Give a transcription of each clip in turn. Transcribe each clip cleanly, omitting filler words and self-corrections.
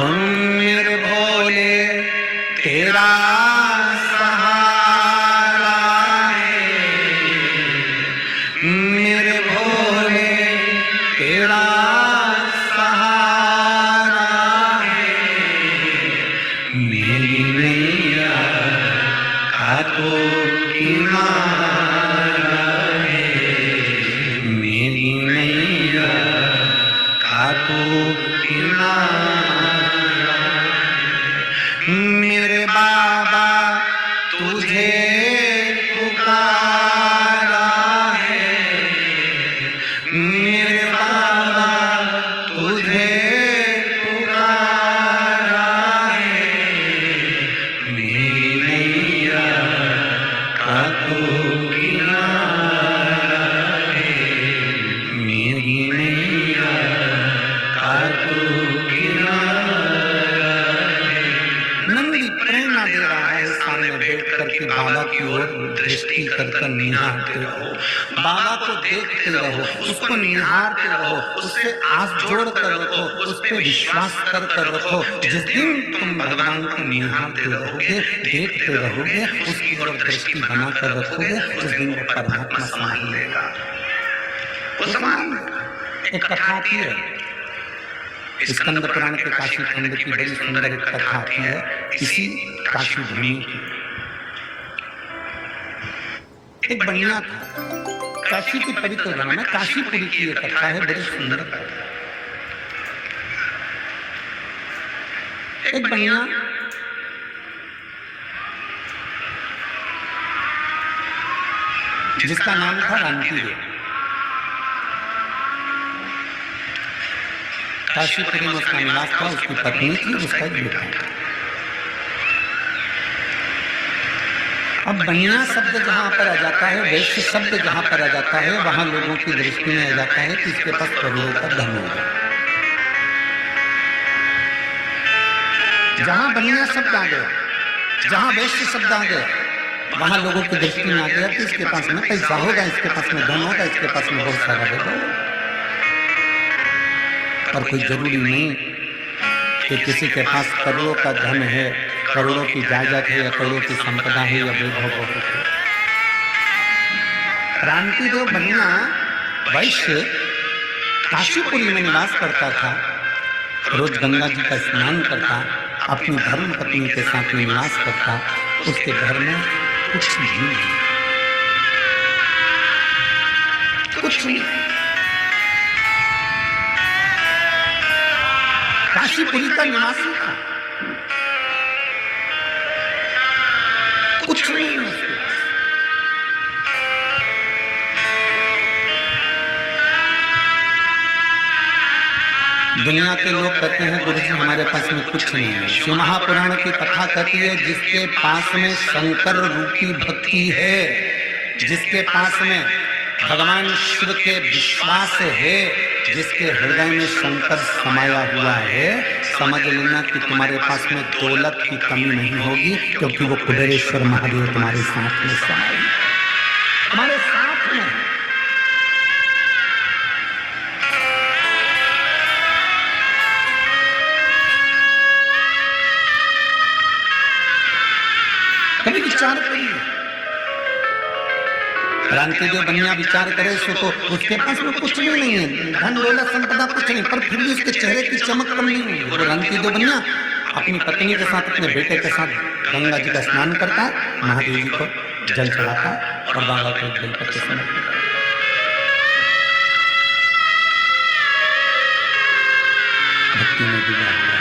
मेरे भोले तेरा सहारा है, मेरे भोले तेरा सहारा है, मेरी नैया का तो किनारा है, मेरी नैया का तो किनारा। मेरे बाबा तुझे पुकारा है, मेरे बाबा तुझे पुकारा है, मेरी नैया का तो किनारा है, मेरी नैया का तो प्रेरणा दे रहा है। सामने बैठ करके बाबा की ओर दृष्टि कर निहारते रहो, बाबा को देखते रहो, उसको निहारते रहो, उससे आस जोड़ कर रखो, उस पर विश्वास कर रखो। जिस दिन तुम भगवान को निहारते रहोगे, देखते रहोगे, उसकी ओर दृष्टि बना कर रखोगे, उस दिन वो परमात्मा मान लेगा। एक कथा आती है, स्कंद पुराण के काशी खंड की बड़ी सुंदर एक कथा आती है, इसी काशी भूमि की। एक बनिया था, काशी की पवित्र जगह में काशीपुरी की ये कथा है, बड़ी सुंदर कथा। एक बनिया जिसका नाम था रानकीदेव, काशीपुरी में उसका निवास था, उसकी पत्नी थी, उसका एक बेटा था। अब बनिया शब्द जहां पर आ जाता है, वैश्य शब्द जहां पर आ जाता है, वहां लोगों की दृष्टि में आ जाता है कि इसके पास करोड़ों का धन होगा। जहां बनिया शब्द आ गया, जहां वैश्य शब्द आ गया, वहां लोगों की दृष्टि में आ गया कि इसके पास में पैसा होगा, इसके पास में धन होगा, इसके पास में बहुत सारा होगा। और कोई जरूरी नहीं कि किसी के पास करोड़ों का धन है, करोड़ों की जायदाद है, या करोड़ों की संपदा है, या वैभव है। रानकीदेव बनिया वैश्य काशीपुरी में निवास करता था, रोज गंगा जी का स्नान करता, अपनी धर्म पत्नी के साथ में निवास करता। उसके घर में कुछ नहीं, कुछ नहीं। काशीपुरी का निवासी था, कुछ नहीं है उसके पास। दुनिया के लोग कहते हैं गुरु जी हमारे पास में कुछ नहीं है। शिव महापुराण की कथा कहती है जिसके पास में शंकर रूपी भक्ति है, जिसके पास में भगवान शिव के विश्वास है, जिसके हृदय में शंकर समाया हुआ है, समझ लेना कि तुम्हारे पास में दौलत की कमी नहीं होगी, क्योंकि वो कुबेरेश्वर महादेव तुम्हारे साथ में समाये, तुम्हारे साथ में। कभी विचार करिए, रानकीदेव बनिया विचार करे सो तो उसके पास में कुछ भी नहीं है, धन दौलत संपदा कुछ नहीं, पर फिर भी उसके चेहरे की चमक कम नहीं हुई। और रानकीदेव बनिया अपनी पत्नी के साथ, अपने बेटे के साथ गंगा जी का स्नान करता, महादेव जी को जल चढ़ाता और बाबा को जल पत्ते समर्पित करता। भक्ति में डूबा हुआ,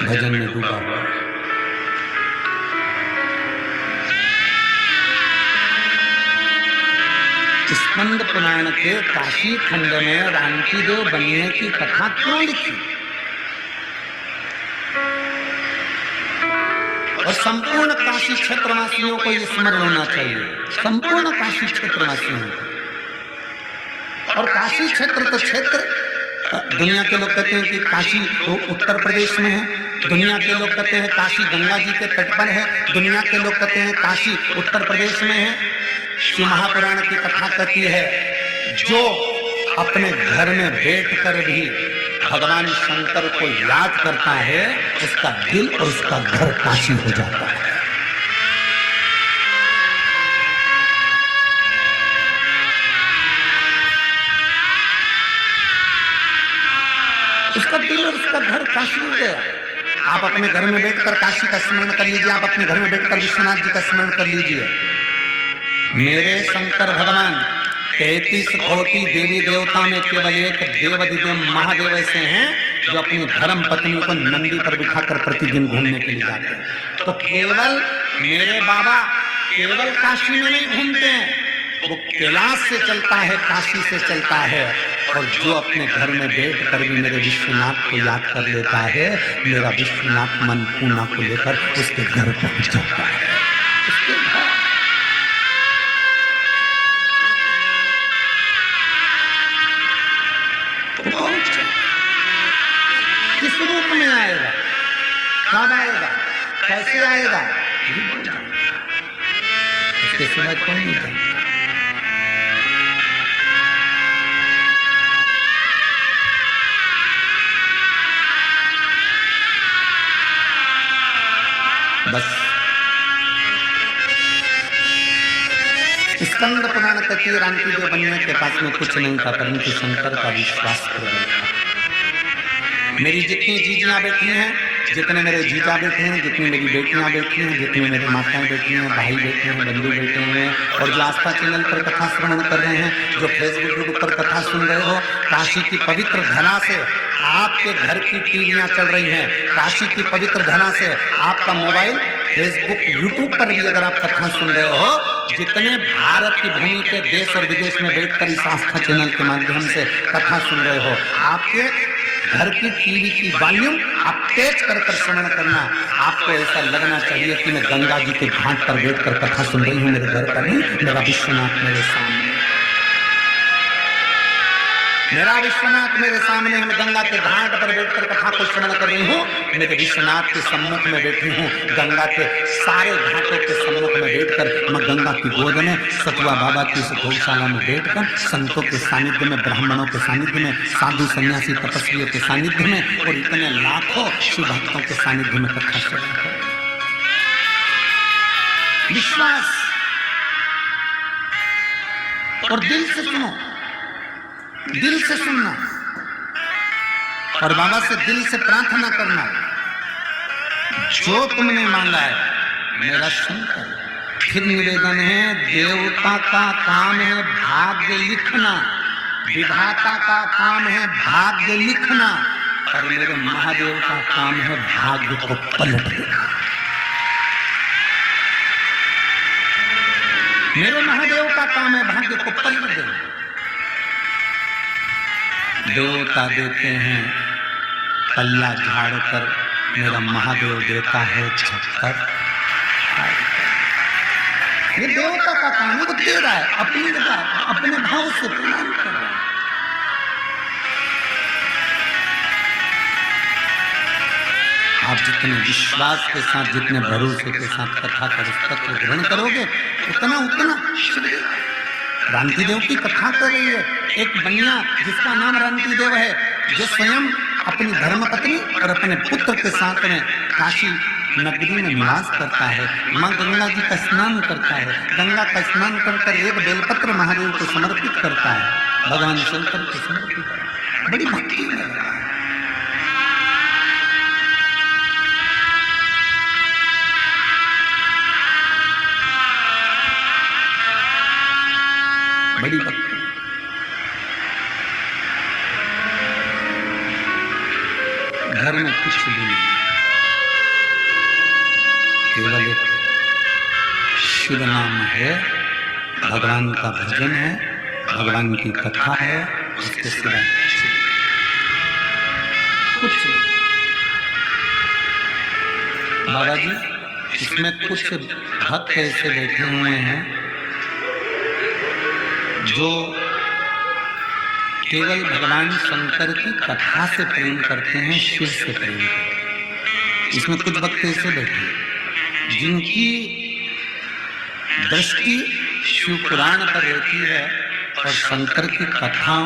भजन में डूबा हुआ। स्कंद पुराण के काशी खंड में रानकीदेव बनिया की कथा क्यों लिखी? और संपूर्ण काशी क्षेत्रवासियों को ये स्मरण होना चाहिए, संपूर्ण काशी क्षेत्रवासियों को। और काशी क्षेत्र तो क्षेत्र, दुनिया के लोग कहते हैं कि काशी उत्तर प्रदेश में है, दुनिया के लोग कहते हैं काशी गंगा जी के तट पर है, दुनिया के लोग कहते हैं काशी उत्तर प्रदेश में है। शिव महापुराण की कथा कहती है जो अपने घर में बैठकर भी भगवान शंकर को याद करता है, उसका दिल और उसका घर काशी हो जाता है। उसका दिल और उसका घर काशी हो गया। आप अपने घर में बैठकर काशी का स्मरण कर लीजिए, आप अपने घर में बैठकर विश्वनाथ जी का स्मरण कर लीजिए। मेरे शंकर भगवान 33 कोटि देवी देवता में केवल एक देवदिव्य महादेव ऐसे हैं जो अपनी धर्म पत्नी को नंदी पर बिठाकर प्रतिदिन घूमने के लिए जाते हैं। तो केवल मेरे बाबा केवल काशी में नहीं घूमते हैं, वो कैलाश से चलता है, काशी से चलता है। और जो अपने घर में बैठ कर भी मेरे विश्वनाथ को याद कर लेता है, मेरा विश्वनाथ मन पूना को लेकर उसके घर पहुंच जाता है। उसके घर किस रूप में आएगा, कब आएगा, कैसे आएगा, इसके सिवा कोई नहीं जानता। बस स्कंद पुराण कहती है, रामदेव बनने के पास में कुछ नहीं था, परंतु शंकर का विश्वास कर था। मेरी जितनी जीजियां बैठी हैं, जितने मेरे जीजा बैठे हैं, जितनी मेरी बेटियां बैठी हैं, जितनी मेरी माताएं बैठी हैं, भाई बैठे हैं, बंधु बैठे हुए हैं, और जो आस्था चैनल पर कथा श्रवण कर रहे हैं, जो फेसबुक पर कथा सुन रहे हो, काशी की पवित्र धरा से आपके घर की टीवियां चल रही हैं, काशी की पवित्र धरा से आपका मोबाइल, फेसबुक, यूट्यूब पर भी अगर आप कथा सुन रहे हो, जितने भारत की भूमि के देश और विदेश में बैठकर इस आस्था चैनल के माध्यम से कथा सुन रहे हो, आपके घर की टीवी की वॉल्यूम आप तेज कर श्रवण करना। आपको ऐसा लगना चाहिए कि मैं गंगा जी के घाट पर बैठकर कथा सुन रही हूँ, मेरे घर का नहीं, मेरा विश्वनाथ मेरे सामने, मेरा विश्वनाथ मेरे सामने, मैं गंगा के घाट पर बैठकर कथा को श्रवण कर रही हूँ, मेरे विश्वनाथ के सम्मुख में बैठी हूँ, गंगा के सारे घाटों के सम्मुख में बैठकर मैं गंगा की गोद में, सतुआ बाबा की उस गौशाला में बैठकर, संतों के सानिध्य में, ब्राह्मणों के सानिध्य में, साधु सन्यासी तपस्वियों के सानिध्य में, और इतने लाखों शिव भक्तों के सानिध्य में कथा श्रवण कर। विश्वास और दिल से सुनो, दिल से सुनना, और बाबा से दिल से प्रार्थना करना, जो तुमने मांगा है मेरा शंकर। फिर निवेदन है, देवता का काम है भाग्य लिखना, विधाता का काम है भाग्य लिखना, और मेरे महादेव का काम है भाग्य को पलट देना। मेरे महादेव का काम है भाग्य को पलट देना। देवता देते हैं पल्ला झाड़ कर, मेरा महादेव देता है छप्पर। ये देवता का काम है, वो दे रहा है अपनी जगह, अपने भाव से प्रदान कर रहा है। आप जितने विश्वास के साथ, जितने भरोसे के साथ कथा का पुस्तक को ग्रहण करोगे, उतना रामती देव की कथा कर रही है एक बनिया जिसका नाम रामती देव है, जो स्वयं अपनी धर्मपत्नी और अपने पुत्र के साथ में काशी नगरी में निवास करता है। माँ गंगा जी का स्नान करता है, गंगा का स्नान कर एक बेलपत्र महादेव को समर्पित करता है, भगवान शंकर को समर्पित करता है। बड़ी भक्ति है। बड़ी भक्ति। घर में कुछ भी नहीं, केवल एक शिव नाम है, भगवान का भजन है, भगवान की कथा है, उसके सिवाय कुछ नहीं। बाबा जी, इसमें कुछ भक्त ऐसे बैठे हुए हैं जो केवल भगवान शंकर की कथा से प्रेम करते हैं, शिव से प्रेम करते हैं। इसमें कुछ भक्त ऐसे बैठे हैं जिनकी दृष्टि शिव पुराण पर रहती है और शंकर की कथा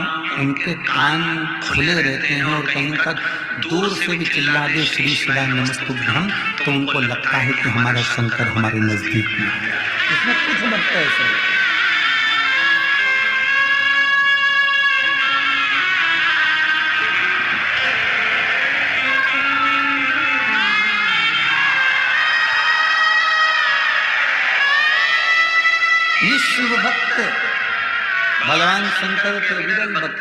उनके कान खुले रहते हैं और कहीं तक दूर से भी चिल्ला दे श्री शिवाय नमस्तुभ्यम तो उनको लगता है कि हमारा शंकर हमारे नजदीक में है। इसमें कुछ लगता है सर। ये शिव भक्त भगवान शंकर के विरल भक्त